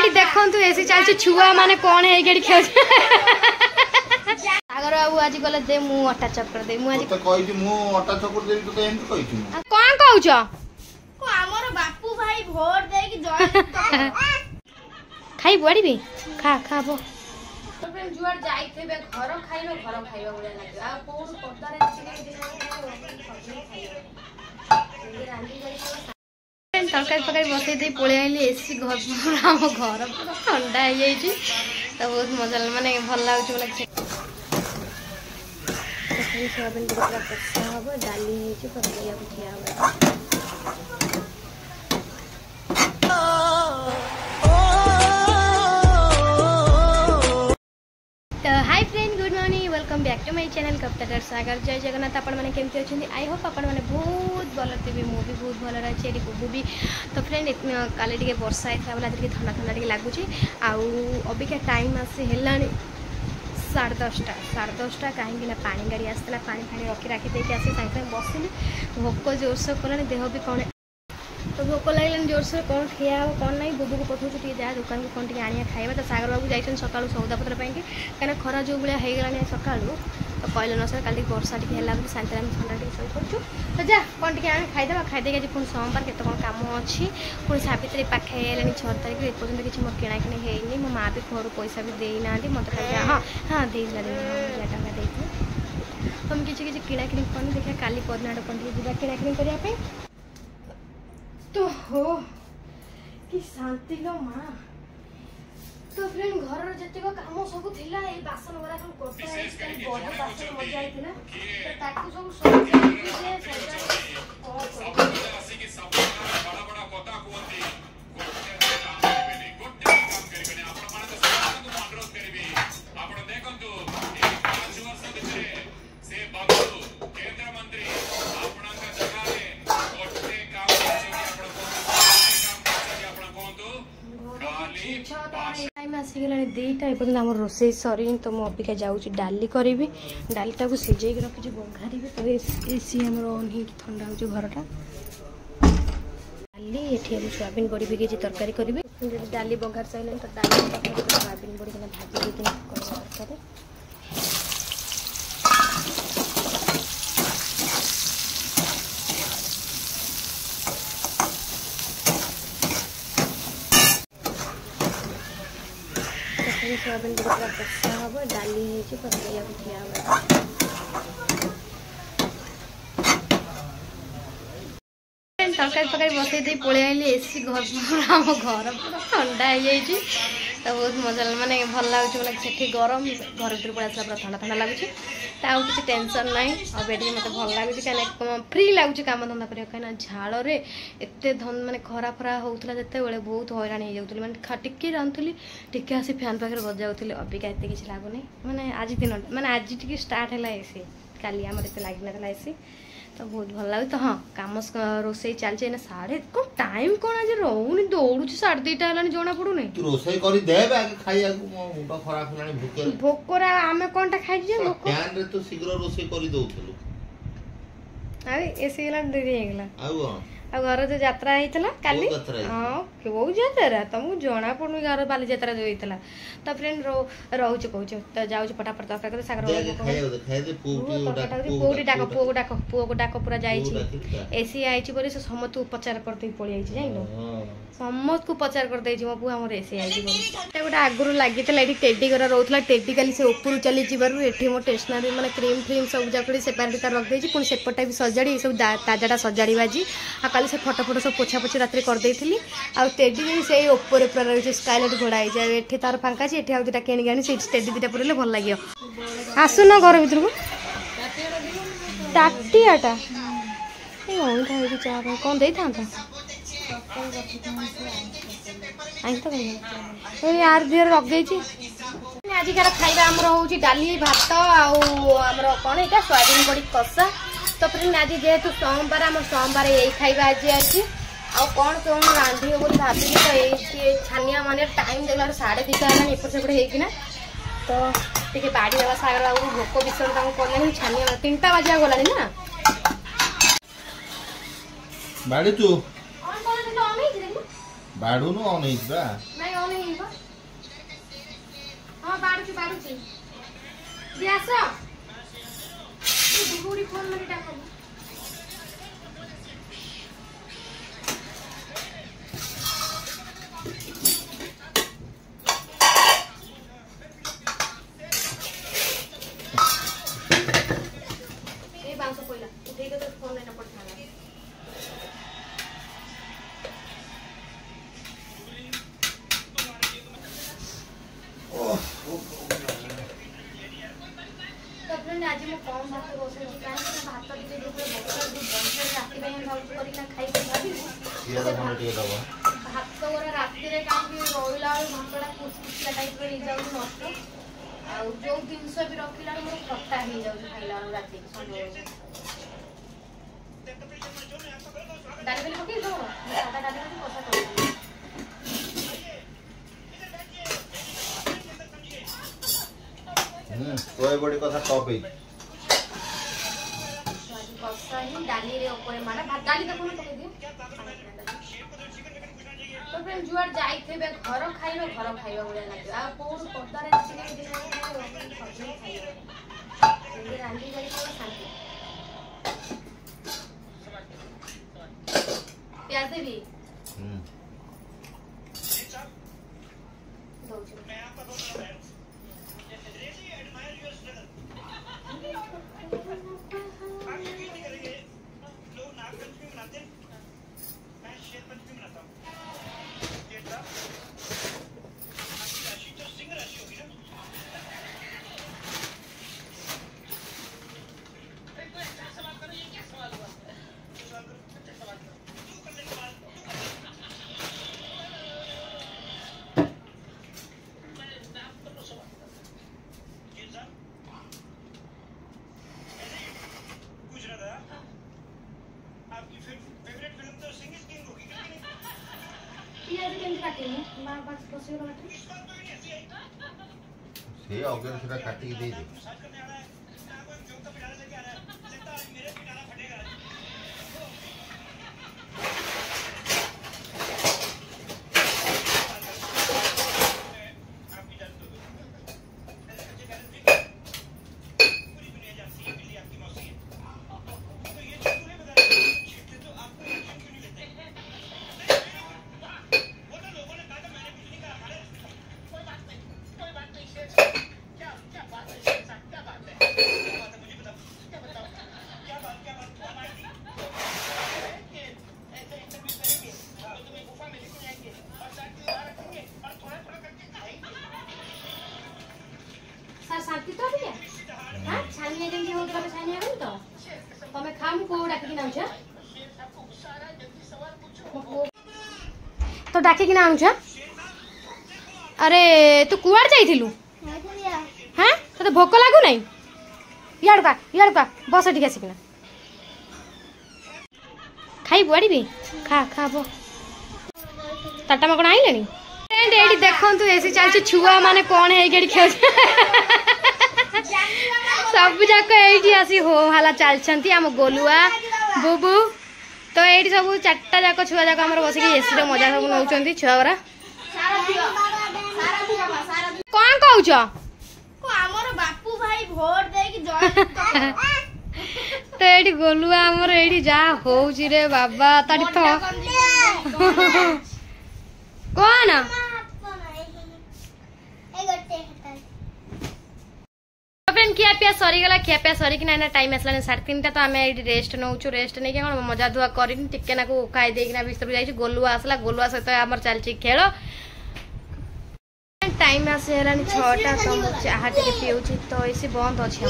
भाई देखंतु एसी चलछि छुआ माने कोन हे गेडी खेउ सागर बाबू आज गले दे मु अटा चक्कर दे मु आज तो कहि मु अटा चक्कर दे तो एम कहि छु कोन कहउछ को हमर बापू भाई भोट दे कि जय खाई बुआड़ी भी खा खा बो तो फ्रेंड जुआर जाइथेबे घर खाइबो बोले लागे आ कोन पदारे चिके दिन तरकारी पकाई बसई दे पळे आइली एसी घर हम घर ठंडा हो जाई छी तो बहुत मजा माने भल लागछ माने सोयाबीन पूरा कच्चा हबो डाली हे छी पकैया बुझिया हबो hi friend good morning welcome back to my channel कप्तार सागर जय जगन्नाथ आपण माने केमती अछंदी आई होप आपण माने बहुत भल थे मु भी बहुत भल रही एटी बुबू भी तो फ्रेंड काले टिके वर्षा होता बोला टिके ठंडा ठंडा टिके लगुच आबिका टाइम आसी हेलानी 10:30 कहीं पानी गाड़ी आसला पानी फाणी रखी राखी देके आसी साइड बसली भोक जोरसोर कलानी देह भी कौन तो भोक लगे जोरसोर कौन खिया हो कौन ना बुबू को पठाऊँ जा दुकान को कौन टी आनिया खाइबा तो सागर बाबू जाइए सकालू सौदापत्र कहीं खरा जो भाया होगा सकालू तो कहले न सर कल वर्षा टी है शांति ठंडा टी शो करूँ तो जा कौन टी आने खाईदे खाईदे आज पुणी सोमवार केत कौन कम अच्छी पुणी सावित्री पाखे है 6 तारीख एपर्तंत किसी मोर किणाकिणी होनी मो माँ भी घर पैसा भी देना मत हाँ हाँ देला 1000 टका देती तो मुझे किसी किणाकिणी करनी देखिए काली परना आड़ कौन जा किणाकिणी करने तो हो कि शांति लो माँ तो फ्रेंड घर जतिक काम सब थिला ए बासन वरा हम कोटा है बड़ बासन मजा आइथिला तो ताकू सब सब से सजा के सब बड़ा बड़ा कोता कोंती गोटे काम करिबे आपण माने तो सब अनुरोध करिबे आपण देखंतु 5 वर्ष भितरे से बाबू केंद्र मंत्री आपणका जगह रे गोटे काम टाइम आसीगला 2टा एपर्तंत आम रोसे सरी तो मुझे अबिका जाऊँगी डाली करी डालीटा को सिझे रखी बघारी तो एसी आम ठंडा हो घरटा डाली ये सोयाबीन बड़ी भी किसी तरकारी करी डाली बघार सारे तो डाली सोयाबीन बड़ी भाजी तरकारी सोयाबीन पूरा कच्चा हबो डाली हे छी पकैया बुझिया हबो तरकारी पकाई बसई दे पळे आइली एसी घर हम घर पूरा ठंडा हो जाई छी तो बहुत मजा माने भल लागछ माने सेठी गरम घर भीतर पळे आसला पूरा ठंडा ठंडा लागछ ताऊ किसी टेंशन नहीं अब बेटी मत भल लगुच कहीं फ्री लगुच कम धंदा कर कहीं झाड़ रे एत माने खरा खरा होता जिते बड़े बहुत हैरान हो जाऊँ मैंने टिके रांधुली टिके आसी फैन पाखे बजाऊली अबिका एत किसी लगुनि मैंने आज दिन मैंने आज टी स्टार्ट है एसी काली आम एत लग ना एसी तो बहुत भल लगे तो हाँ कम रोसे चलती साढ़े कौन टाइम कौन आज रोनी दौड़ू 2:30 है जना पड़ूनी भोकरा आम कौन टा खाई एसी डेरी आ घर जो यात्रा होता काली हाँ क्यों यात्रा तुमको जना पड़ू घर बाली यात्रा जो होता तो फ्रेंड रोच कहूँ तो जाऊँ फटाफट तरकारी सागर पुओ डाक पुओ को डाक पूरा जा एसी आई से समस्त को पचार करते पलि आई जान समस्त को पचार करदे मो पुआ मोर एसी आई गोटे आगुरी लगी टेडी घर रोला टेडी काली से ऊपर चली ये मो स्टेसनारी मैंने क्रीम फ्रीम सब जाक सेपारेट रखी पुणी सेपटा भी सजाड़ी सब ताजाटा सजाड़ी बाजी काली से फटो फटो सब पोछा पोछी रात करदे आउ टेडी भी से ऊपर पूरा रही स्काइलाइट घोड़ा है ये तार फांका ये आउ दुटा किणी आनी टेडी दुटा पुरेले भल लगे आसुन घर भर को टाटियाटा चाह कौन दे था यार देह रख गई आजिकार खाଇବା आमर हूँ डाली भात आमर कौन यहाँ सोयाबीन बड़ी कषा तो फ्रेंड आज जेहेतु सोमवार आम सोमवार यही खाଇବା आज अच्छी आउ कौन कौन रांधि बोली भाविकी तो ये छानिया मान टाइम देखला 2:30 है एपट सेपट होना तो टे बाड़ी देवा सागर बाबू भोक विषय कले छानिया 3टा बाजिया गलानी ना बाड़ी तू बाड़ू नो ऑन है बा नहीं ऑन है को हां बाड़ुची दे आस तू बुबुरी फोन में डाको ए बांसो कोइला उठे के तो फोन लेना पड़ता है आज मैं कम भात रोसे कहीं भात टे जो बंद राति में भात करना खाई भाभी भात गोरा राति रे कहीं रोइला भातटा कुचकुचिया टाइप रे जाउ नष्ट आ जो जिनस भी रखिला मोर खट्टा हो जाउ खाइला राति संडे डाली पके दो सादा डाली को कसा कर कोई बड़ी कथा टॉप है कसा ही डाली रे ऊपर माना भात डाली तो कोन पके दियो तो फ्रेंड जुआर जाई थे बे घर खाइलो बोले लागे आ कोन पदारे चिकन दिन खाइलो ये रांडी गली को शांति प्याज दे भी दो मैं आपका दोस्त है से अगर सेटा काटी दे दे शांति तो भी हां छानिया जेंती हो तो छानिया गई तो तमे खाम को डाकी ना छ तो डाकी ना छ अरे तू कुआर जाइथिलु हां तो भोक लागु नहीं याड़ का बस ठीक आसिकना खाई बुआड़ी भी खा बो टाटा में कोन आइलेनी फ्रेंड एडी देखंतु एसी चलछि छुआ माने कोन हे गेडी खेउ सब जाक एठी आसी हो हाला चलछंती हम गोलुआ बुबू तो एठी सब चारटा जाक छुआ जाक हमर बसी के एसी रे मजा सब नउचंती छुआरा कोन कहउछ को हमर बापू भाई भोट दे कि जय तो एठी गोलुआ हमर एठी जा होउची रे बाबा ताडी तो कोन फ्रेंड खियापिया सरीगला खियापिया सरी कि ना टाइम आसला 3:30 तो आम ये रेस्ट नौचु रेस्ट नहीं कौन मजा धुआ कर टिके ना खाई देना बिस्तर जाइए गोलुआ आसला गोलुआ सहित आमर चलती खेल टाइम आसला 6टा तो मुझे चाह टे पीऊँ तो एसी बंद अच्छे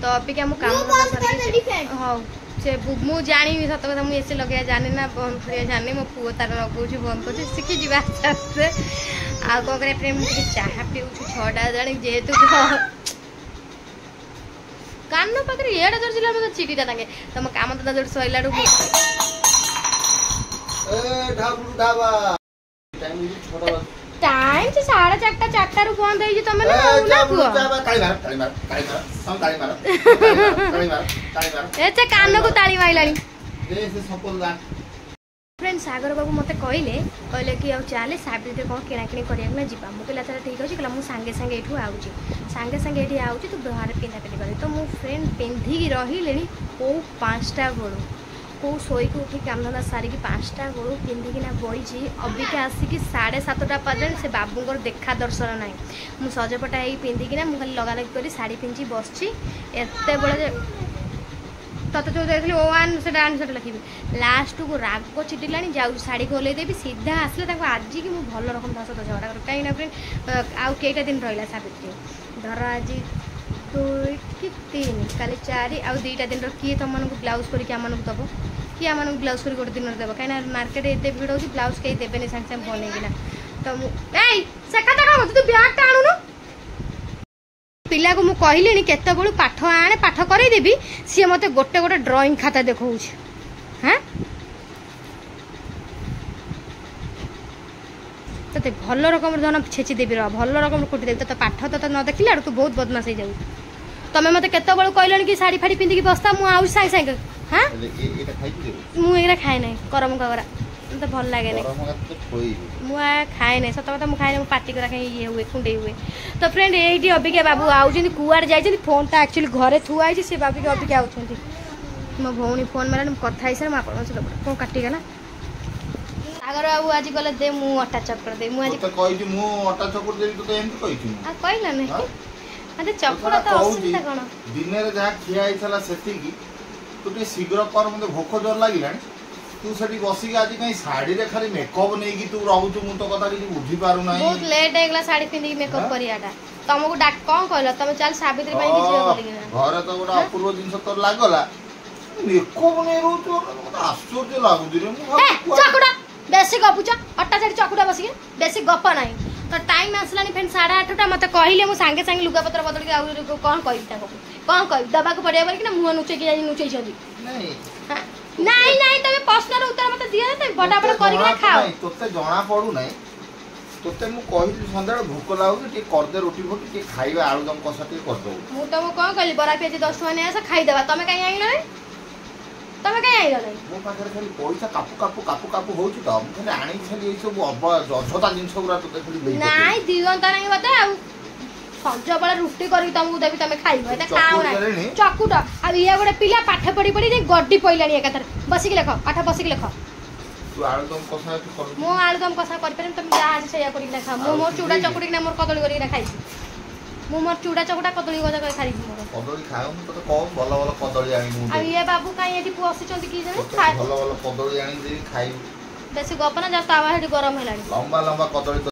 तो अबिका मु काम हाँ से मु जानी सत कथा मुझे एसी लगे जानी ना बंद कर जानी मो पुओ तार लगे बंद कर शिखी जी आस्ते आस्ते आ कौन कर मुझे चाह पीऊँ 6टा जानी जेहेतु कान पाखे एड़ा जोर जिला मतलब चिटीटा तांगे तम काम तो जोर सइलाडू टाइम से 4:30 4टा रु बंद होई जे तमे ना ना पुओ ताली मार ए कान को ताली माइलानी फ्रेंड सागर बाबू मत कहले कि आउ चले साबित्री कौन किणाकिणी करा जा मुझे चल ठीक अच्छे कहला मुझे सांगे सांगे ये आऊँगी सांगे सांगे ये आऊँगी तू बाहर पिंधा पिंधि कर तो मो फ्रेंड पिंधिकी रही कौ 5टा गोड़ कौ शोक उठी कामधंदा सारिकी 5टा गोड़ पिंधिकिना बड़ी अबिका आसिक 7:30 पर्यटन से बाबूर देखा दर्शन ना मुझे सजपटा ही पिंधिकिना मुझे खाली लगा लगी कर शाढ़ी पिंधि बस एत बड़े तत जो देखिए ओवान से आंसर लिखी लास्ट को राग चिटिला जाऊ शाढ़ी को ओल्लैदेवी सीधा आसले आज कि मुझे भल रकम ता सहित झगड़ा कर कहीं फ्रेंड आउ कईटा दिन रहा सावित्री धर आज 2 कि 3 काली 4 आउ 2टा दिन किए तुम ब्लाउज करके आम दब कि आम ब्लाउज कर गोटे दिन देव कहीं मार्केट एत भिड़ हो ब्लाउज कहीं देवे सागे सागे बनईकिना तो से कथा कौन तू ब्यागटा आणुनु पिला को मुझे कहली केत बड़ू पाठ आने पाठ करदेवी सी मत गोटे गोटे ड्राइंग खाता देखा हाँ ते भल रकम धन छेची देवी रहा भल रकम कुटी देवी तो पाठ तो न देखला तू बहुत बदमाश हो जाऊ तुम मत केत बड़ू कहल कि शाढ़ी फाड़ी पिंधिकी बसता मुझे सागे सागे हाँ मुझे खाए ना करम कगरा मत भल लगे मुझे खाए ना सत कथा मुझे खाए ना पार्टी करा कहीं ये हुए कुंडे हुए तो फ्रेंड ये अबिका बाबू आउट कुआड़ जाइए फोनटा एक्चुअली घरे थुआई सी बाबू अबिका आउट मो भौणी फोन मारे कथा सर मुझे कौन काटिगला सागर बाबू आज गले दे मु अटा चक्कर दे मुझे कहला ना अरे चक्कर तो असुविधा कौन दिन में जहाँ खिया से तू शीघ्र कर मत भोक जोर लगे तू से बसिक आज कहीं शाढ़ी रे खाली मेकअप नहीं कि तू रहू मु तो कथा किसी बुझी पारु ना बहुत लेट हेगला साड़ी पिंधिकी मेकअप करियाटा तुमको डाक कौन कहला तुम चल सावित्री ପାଇଁ କିଛି बोलिना घर तो गोटा अपूर्व जिंस तो लागला मेकअप नहीं रहू तो मत आश्चर्य लागु रे मु चकुडा बेसी गपुच अट्टा छाड़ी चकुडा बसिके बेसी गप नाही तो टाइम आसलानी फ्रेंड 8:30 मत कहले मु सांगे सांगे लुगा पत्र बदल के आउ कौन कहबी ताको कौन कहबी दबा को पड़िया बोल कि मुंह नुचे के जाई नुचै छथि नहीं नहीं नहीं तबे प्रश्नर उत्तर मत दिया त बड़ा बड़ा करिके खाओ तोते जणा पडू नाही तोते मु कहि संध्याळ भूख लागु टी कर दे रोटी फोटी टी खाइबा आलूदम कसा टी कर दो मु तो कौन कहली बरा पेज 10 टका ने आसा खाई देबा तमे काई आइलो नहीं तमे काई आइलो नहीं मो पाखरे खाली पैसा कापू होउछ त मु खाली आणी खाली ए सब अजता जिंस गुरा तोते खाली देई नहीं दिगंता नहीं बता आ संज बेला रुटी करके तुमको देवी तुम खाइब एत खाओ ना चकुट आ ये गोटे पिला पाठ पढ़ी पढ़ी गड्डी पइलानी एकाथर बसिक लेख पाठ बसिक लेख तू आलूदम कसा कर मो आलूदम कसा कर परम तुम जा आज सेया करिक खा मो मोर चूड़ा चकुड़ी ना मोर कदली करिक खाइ मो मोर चूड़ा चकुड़ा कदली गजा कर खाइ मोर कदली खाओ मु तो कम भलो भलो कदली आनी मु आ ये बाबू काई एठी पोसी चंदी की जने भलो भलो कदली आनी दे खाइ बेसी गप ना जा तावा हेठी गरम हेलानी लंबा लंबा कदली